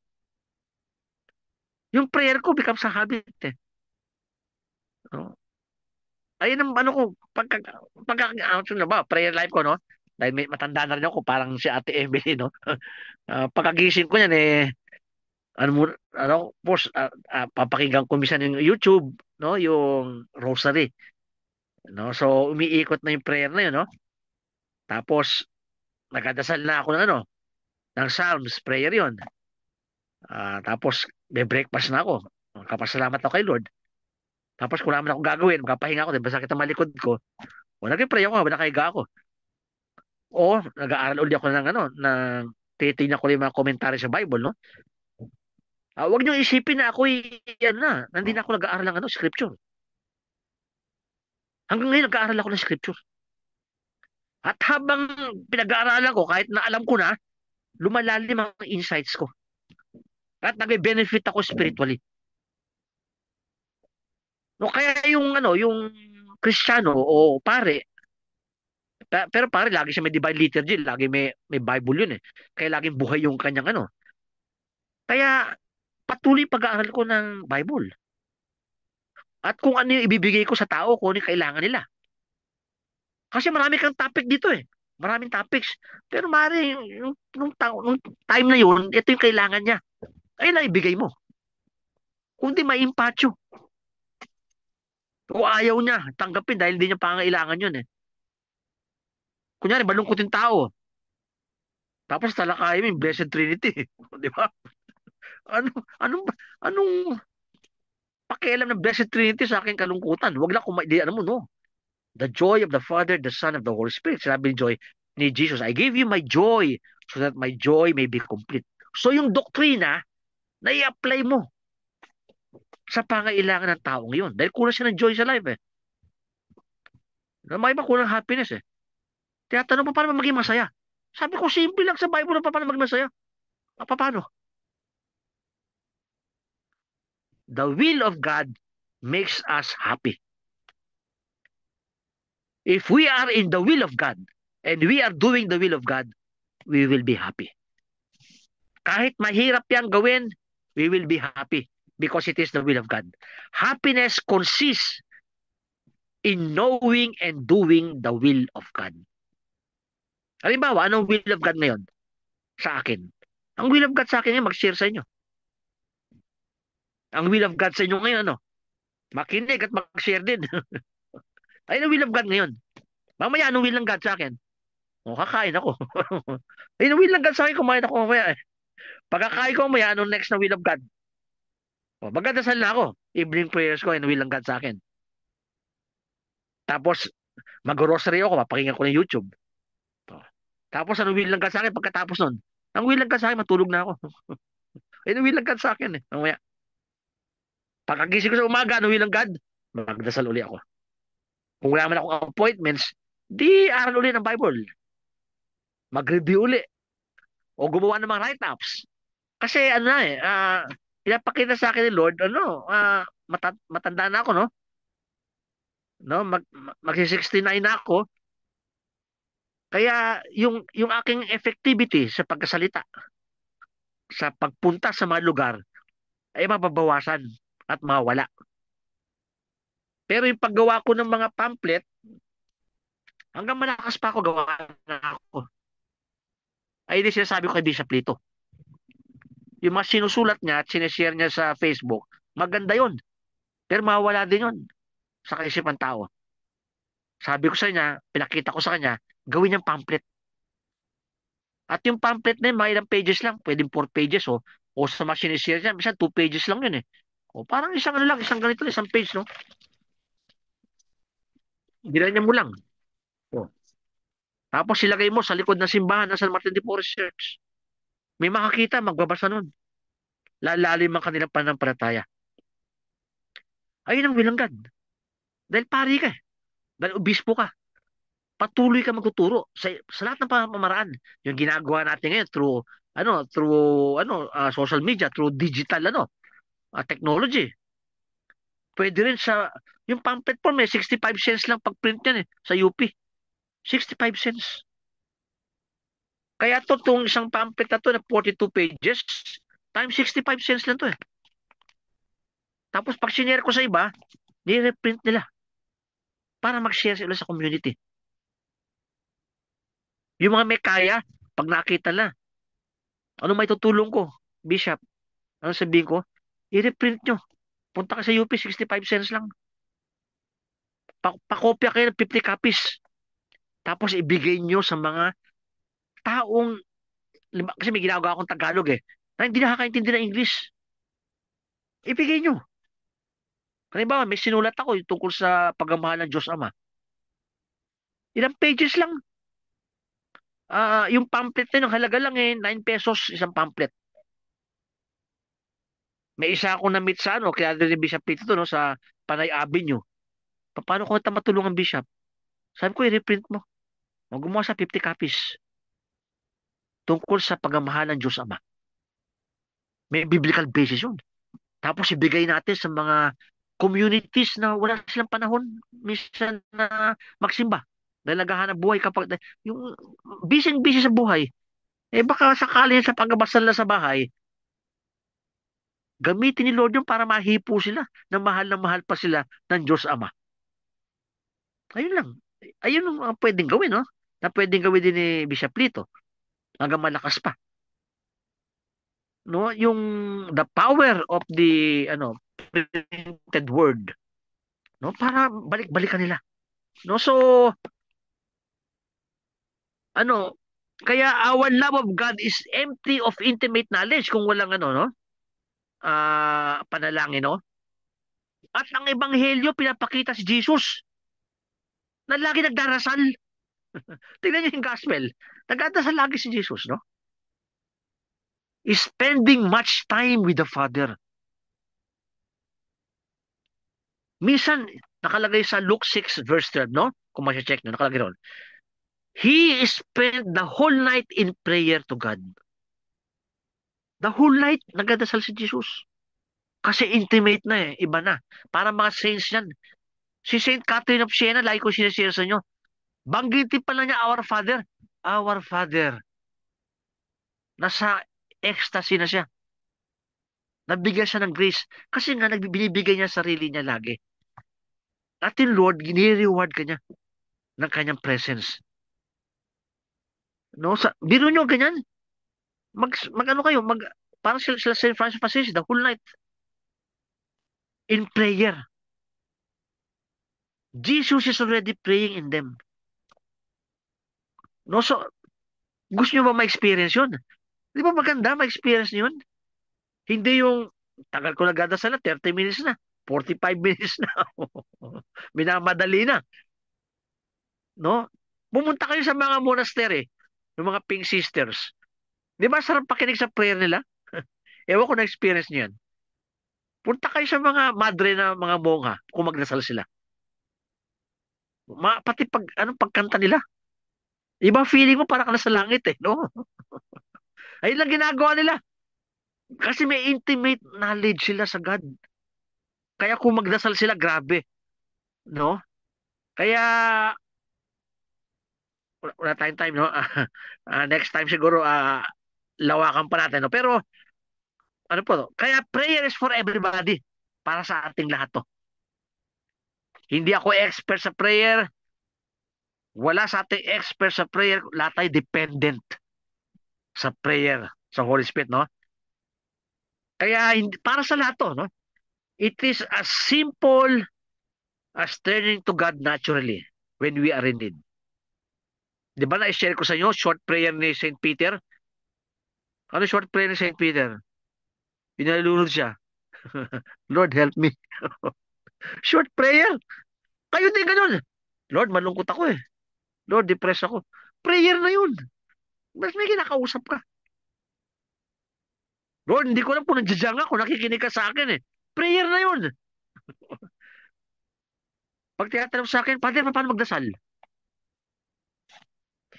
Yung prayer ko becomes a habit No? Ayun ang ko, prayer life ko, no? Dahil matanda na rin ako, parang si Ate Emily, no? Pagkagising ko yan, papakinggan ko minsan yung YouTube, no? Yung rosary, no? So, umiikot na yung prayer na yun, no? Tapos, nagdadasal na ako ng Psalms, prayer yun. Tapos, may breakfast na ako. Kapasalamat ako kay Lord. Tapos kung naman akong gagawin, magpapahinga ako, diba sakit ang malikod ko. O nag-pray ako, nakahiga ako. O nag-aaral ulit ako ng titignan ko yung mga komentary sa Bible, no? Huwag niyo isipin na ako hindi na ako nag-aaral ng scripture. Hanggang ngayon nag-aaral ako ng scripture. At habang pinag-aaralan ko, kahit na alam ko na, lumalalim ang insights ko. At nag-benefit ako spiritually. No, kaya yung Kristiyano o pare, pero pare lagi siya may divine liturgy, lagi may Bible yun eh. Kaya laging buhay yung kanyang Kaya patuloy pag-aaral ko ng Bible. At kung ano yung ibibigay ko sa tao, kung ano yung kailangan nila. Kasi marami kang topic dito eh. Maraming topics. Pero mari, nung time na yun, ito yung kailangan niya. Ayun na ibigay mo. Kung di may impatyo. O ayaw niya, tanggapin dahil hindi niya pangailangan yun eh. Kunyari, malungkot yung tao. Tapos talakayin mo yung Blessed Trinity. Di ba? Ano, anong, anong pakialam ng Blessed Trinity sa aking kalungkutan? Huwag lang mo, no? The joy of the Father, the Son, of the Holy Spirit. Sinabi ni Joy ni Jesus, I gave you my joy so that my joy may be complete. So yung doktrina, na i-apply mo sa pangailangan ng taong yun. Dahil kulang siya ng joy sa life eh. May iba kulang happiness eh. Tinatanong pa, paano maging masaya? Sabi ko, simple lang sa Bible na paano magmasaya. Paano? The will of God makes us happy. If we are in the will of God and we are doing the will of God, we will be happy. Kahit mahirap yang gawin, we will be happy because it is the will of God. Happiness consists in knowing and doing the will of God. Halimbawa, anong will of God ngayon sa akin? Ang will of God sa akin ngayon, mag-share sa inyo. Ang will of God sa inyo ngayon, ano? Makinig at mag-share din. Ayun ang will of God ngayon. Mamaya, anong will ng God sa akin? O, kakain ako. Ayun ang will ng God sa akin, kumain ako mamaya. Pagkakain ko mamaya, anong next na will of God? O, magdadasal na ako. Evening prayers ko, ayun ang will ng God sa akin. Tapos, mag-grocery ako, papakinggan ko ng YouTube. O. Tapos, anong will ng God sa akin pagkatapos nun? Ang will ng God sa akin, matulog na ako. Ayun ang will ng God sa akin eh. Mamaya, pagkagising ko sa umaga, anong will ng God? Magdasal uli ako. Kung wala man akong appointments, di aral uli ng Bible. Mag-review uli. O gumawa ng mga write-ups. Kasi ano na eh, pinapakita sa akin ni Lord, matanda na ako, no? No, magsi-69 na ako. Kaya yung aking effectivity sa pagkasalita, sa pagpunta sa mga lugar, ay mababawasan at mawala. Pero yung paggawa ko ng mga pamphlet, hanggang malakas pa ako gawa na ako. Ay, hindi sinasabi ko kay Bishop Lito. Yung mga sinusulat niya at sinishare niya sa Facebook, maganda yon. Pero mawala din yon sa kaisipan tao. Sabi ko sa kanya, pinakita ko sa kanya, gawin niyang pamphlet. At yung pamphlet na yun, mga ilang pages lang, pwedeng 4 pages o sa mga sinishare niya, minsan 2 pages lang yun eh. O parang isang ano lang, isang ganito, isang page, no? Ginanya mo lang. O. Tapos ilagay mo sa likod ng simbahan ng San Martin de Porres Church. May makakita, magbabasa nun. Lalalim ang kanilang pananampalataya. Ayun ang will ng God. Dahil pari ka eh. Dahil obispo ka. Patuloy ka magtuturo sa lahat ng pamamaraan. Yung ginagawa natin ngayon through social media, through digital technology. Pwede rin yung pamphlet po may 65 cents lang pag print yan eh sa UP. 65 cents. Kaya itong isang pamphlet na to na 42 pages, times 65 cents lang to eh. Tapos pag sinare ko sa iba, ni-reprint nila para mag-share sila sa community. Yung mga may kaya, pag nakita na, ano may tutulong ko, Bishop? Ano sabihin ko? I-reprint nyo. Punta ka sa UP, 65 cents lang. Pakopya kayo ng 50 copies. Tapos ibigay nyo sa mga taong, kasi may ginagawa akong Tagalog eh, na hindi nakakaintindi ng English. Ibigay nyo. Halimbawa, may sinulat ako yung tungkol sa pagmamahal ng Diyos Ama. Ilang pages lang. Yung pamphlet na yung halaga lang eh, 9 pesos isang pamphlet. May isa akong na-meet sa kaya rin Bishop Tito to, no, sa Panay Avenue. Paano ko ito matulungan, Bishop? Sabi ko, i-reprint mo. Gumawa sa 50 copies tungkol sa pagmamahal ng Diyos Ama. May biblical basis yun. Tapos ibigay natin sa mga communities na wala silang panahon minsan na magsimba. Dahil naghahanap buhay kapag yung busy sa buhay. Baka sakali sa pagbabasal na sa bahay, gamitin ni Lord yun para mahipo sila na mahal pa sila ng Diyos Ama. Ayun lang. Ayun ang pwedeng gawin, no? Na pwedeng gawin din ni Bishop Lito hanggang malakas pa. No, yung the power of the printed word, no, para balik-balikan nila. No, so kaya our love of God is empty of intimate knowledge kung walang no, panalangin, no? At ang ebanghelyo pinapakita si Jesus na lagi nagdarasal. Tingnan niyo yung gospel. Nagdadasal lagi si Jesus, no? Is spending much time with the Father. Minsan, nakalagay sa Luke 6 verse 12, no? Kung masya-check nyo, nakalagay ron. He spent the whole night in prayer to God. The whole night, nagdadasal si Jesus. Kasi intimate na eh, iba na. Para mga saints yan. Si Saint Catherine of Siena, lagi ko sinashare sa inyo, banggitin pa lang niya, Our Father. Our Father. Nasa ecstasy na siya. Nabigyan siya ng grace. Kasi nga, binibigay niya sarili niya lagi. At yung Lord, gini-reward ka niya ng kanyang presence. No? Biro nyo, ganyan. Mag ano kayo, parang sila St. Francis of Assisi, the whole night in prayer. Jesus is already praying in them. No, so, gusto nyo ba ma-experience yun? Di ba maganda ma-experience nyo yun? Hindi yung, tagal ko nagdadasal na, 30 minutes na, 45 minutes na. Minamadali na. No? Pumunta kayo sa mga monastery, yung mga Pink Sisters. Di ba sarap pakinig sa prayer nila? Ewan ko na-experience nyo yan. Punta kayo sa mga madre na mga monga kung magdasal sila. Pati pagkanta nila. Iba feeling mo para ka nasa langit eh, no? Ayun lang ginagawa nila. Kasi may intimate knowledge sila sa God. Kaya kung magdasal sila, grabe. No? Kaya, wala tayong time, no? Next time siguro, lawakan pa natin, no? Pero, ano po, no? Kaya prayer is for everybody. Para sa ating lahat to. Hindi ako expert sa prayer. Wala sa ating expert sa prayer. Lahat tayo dependent sa prayer, sa Holy Spirit, no? Kaya, para sa lahat to, no? It is as simple as turning to God naturally when we are in need. Di ba na-share ko sa inyo, short prayer ni St. Peter? Ano short prayer ni St. Peter? Pinalulunod siya. Lord, help me. Short prayer. Kayo din ganun. Lord, malungkot ako eh. Lord, depressed ako. Prayer na yun. Mas may kinakausap ka. Lord, hindi ko alam kung nandiyan ako, nakikinig ka sa akin eh. Prayer na yun. Pag tinatanong sa akin, Father, paano magdasal?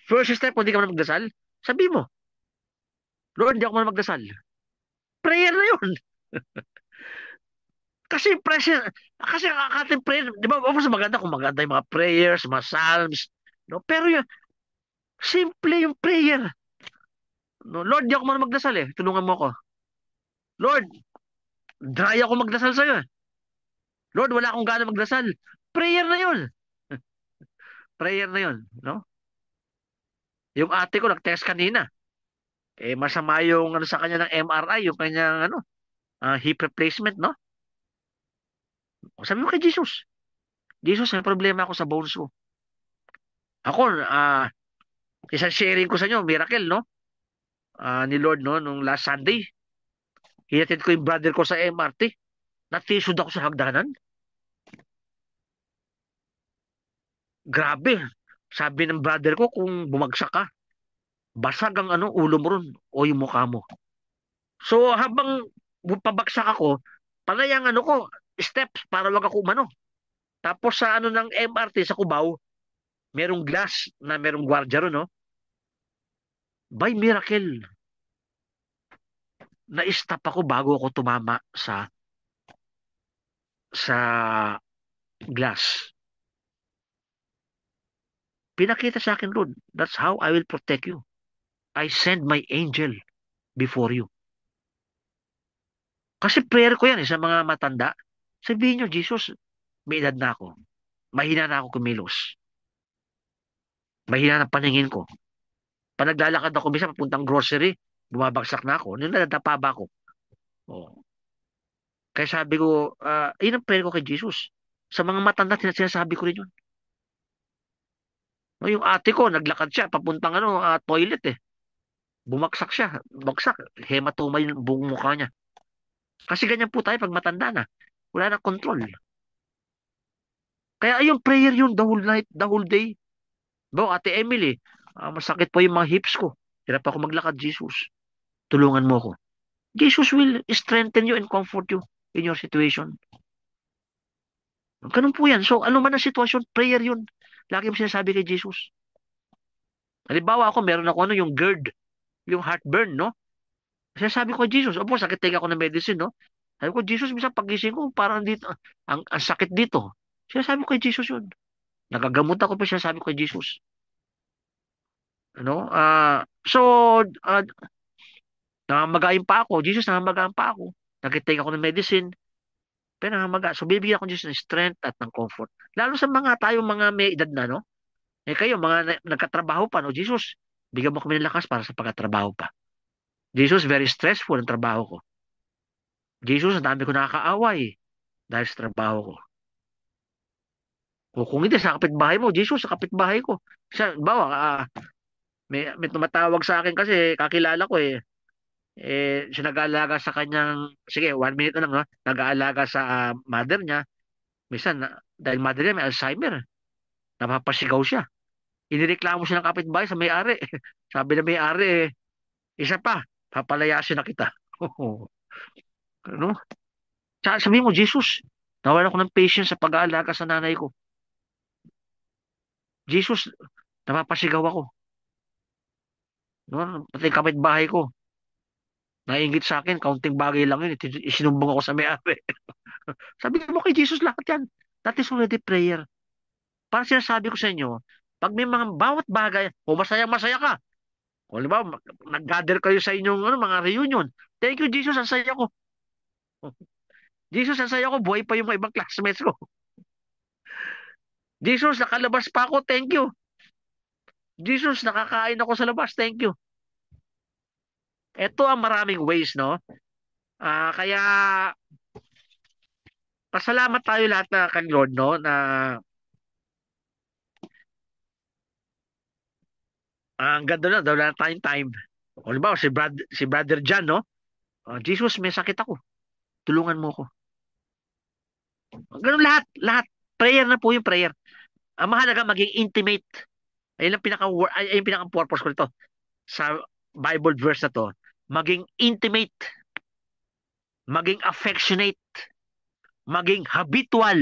First step, kung hindi ka man magdasal, sabi mo, Lord, hindi ako man magdasal. Prayer na yun. Kasi kasi ang ating prayer, di ba, of course maganda kung maganda yung mga prayers, mga psalms, no? Pero yung, simple yung prayer. No? Lord, di ako man magdasal eh. Tulungan mo ako. Lord, dry ako magdasal sa'yo eh. Lord, wala akong gana magdasal. Prayer na yun. Prayer na yun, no? Yung ate ko nag-test kanina. Eh, masama yung ano sa kanya ng MRI, yung kanyang ano, hip replacement, no? Sabi mo kay Jesus, Jesus, may problema ako sa bones ko. Ako, isang sharing ko sa inyo, miracle, no? Ni Lord, no? Nung last Sunday, hinatid ko yung brother ko sa MRT. Natisod ako sa hagdanan. Grabe. Sabi ng brother ko, kung bumagsak ka, basag ang ano, ulo mo ron o yung mukha mo. So, habang pabagsak ako, panay ang ano ko, steps para wag ako umano. Tapos sa ano ng MRT sa Cubao, merong glass na merong gwardiya ron, no? By miracle, na-stop ako bago ako tumama sa glass. Pinakita sa akin, Lord, that's how I will protect you. I send my angel before you. Kasi prayer ko yan sa mga matanda. Sabihin nyo, Jesus, may edad na ako. Mahina na ako kumilos. Mahina na paningin ko. Pag naglalakad ako, minsan papuntang grocery, bumabagsak na ako. Nung nadadapa ba ako? Oh. Kaya sabi ko, yun ang prayer ko kay Jesus. Sa mga matanda, sinasabi ko rin yun. No, yung ate ko, naglakad siya, papuntang toilet eh. Bumaksak siya. Bumagsak. Hematoma yung buong mukha niya. Kasi ganyan po tayo pag matanda na. Wala na control. Kaya yung prayer yun, the whole night, the whole day. Bo, Ate Emily, masakit po yung mga hips ko. Hirap ako maglakad, Jesus. Tulungan mo ko. Jesus will strengthen you and comfort you in your situation. Ganun po yan. So, ano man ang sitwasyon, prayer yun. Lagi mo sinasabi kay Jesus. Halimbawa ako, meron ako yung GERD, yung heartburn, no? Sabi ko, Jesus, opo, sakit take ako ng medicine, no? Sabi ko, Jesus, minsan pagising ko, parang dito, ang sakit dito. Sabi ko kay Jesus yun. Nagagamot ako pa, sabi ko kay Jesus. Ano? So, uh, namamagain pa ako. Jesus, namamagaan pa ako. Nag-take ako ng medicine. Pero namamaga. So, bibigyan ako Jesus ng strength at ng comfort. Lalo sa mga tayong mga may edad na, no? Kayo, mga nagkatrabaho pa, no? Jesus, bigyan mo kami ng lakas para sa pagkatrabaho pa. Jesus, very stressful ang trabaho ko. Jesus, ang dami ko nakakaaway dahil sa trabaho ko. O kung hindi, sa kapitbahay mo, Jesus, sa kapitbahay ko. Bawa, may tumatawag sa akin kasi kakilala ko siya nag-aalaga sa kanyang, sige, 1 minute na lang, no? Nag-aalaga sa mother niya. Minsan, dahil mother niya may Alzheimer, napapasigaw siya. Inireklamo siya ng kapitbahay sa may-ari. Sabi na may-ari, isa pa, papalayasin na kita. Ano? Sabi mo, Jesus, nawalan ako ng patience sa pag-aalaga sa nanay ko. Jesus, napapasigaw ako. No? Pati kapitbahay ko, nainggit sa akin, kaunting bagay lang yun. Isinumbong ako sa may-ari. Sabi mo kay Jesus lahat yan. That is already prayer. Parang sinasabi ko sa inyo, pag may mga bawat bagay, o masaya ka. O halimbawa, nag-gather kayo sa inyong mga reunion. Thank you, Jesus, ang saya ko. Jesus, ang saya ko, buhay pa yung mga ibang classmates ko. Jesus, nakalabas pa ako, thank you. Jesus, nakakain ako sa labas, thank you. Ito ang maraming ways, no? Kaya, pasalamat tayo lahat na kay Lord, no? Na ang ganda na, daw na tayong time. O halimbawa, si Brother John, no? Jesus, may sakit ako. Tulungan mo ko. Ganun lahat, lahat. Prayer na po yung prayer. Ang mahalaga, maging intimate. Ayun ang pinaka-purpose ko nito. Sa Bible verse na to, maging intimate, maging affectionate, maging habitual,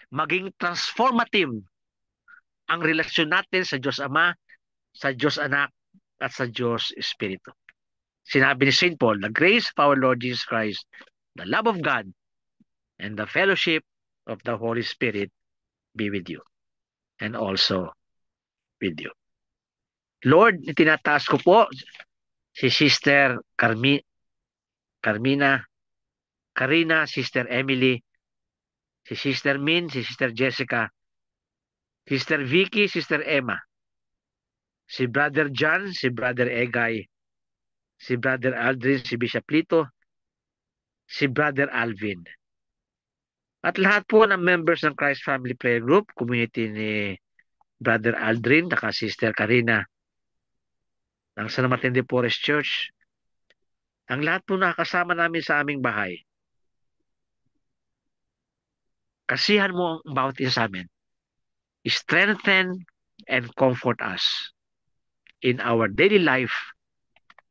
maging transformative ang relasyon natin sa Diyos Ama, sa Diyos Anak, at sa Diyos Espiritu. Sinabi ni St. Paul, the grace of our Lord Jesus Christ, the love of God, and the fellowship of the Holy Spirit be with you and also with you. Lord, itinataas ko po si Sister Carmina, Karina, Sister Emily, si Sister Min, si Sister Jessica, Sister Vicky, Sister Emma, si Brother John, si Brother Egay, si Brother Aldrin, si Bishop Lito, si Brother Alvin. At lahat po ng members ng Christ Family Prayer Group, community ni Brother Aldrin, naka Sister Karina, ng San Matindi Forest Church, ang lahat po nakakasama namin sa aming bahay. Kasihan mo ang bawat isa sa amin. Strengthen and comfort us in our daily life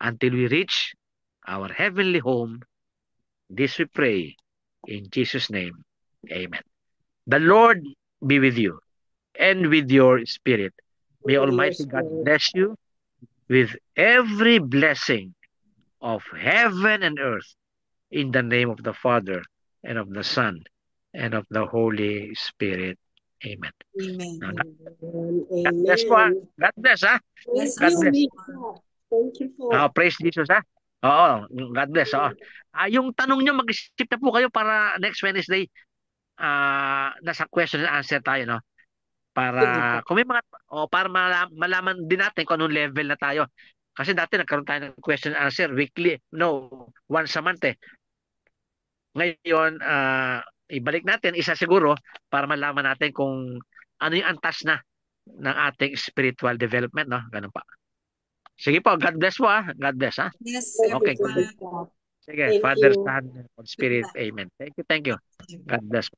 until we reach our heavenly home. This we pray in Jesus' name. Amen. The Lord be with you and with your spirit. May Almighty God bless you with every blessing of heaven and earth in the name of the Father and of the Son and of the Holy Spirit. Amen. Amen. God bless po. God bless, ha? Yes, God bless. Thank you po. Praise Jesus, ha? Oo, God bless. Yung tanong nyo, mag-isip na po kayo para next Wednesday, nasa question and answer tayo, no? Para, kung may mga, para malaman din natin kung anong level na tayo. Kasi dati nagkaroon tayo ng question and answer weekly, no, once a month eh. Ngayon, ibalik natin, isa siguro, para malaman natin kung ano yung antas na ng ating spiritual development, no? Ganun pa. Sige po, God bless po, ha? God bless, ha? Yes, Okay. everyone. Sige, Father, Son, and Spirit. Amen. Thank you. God bless.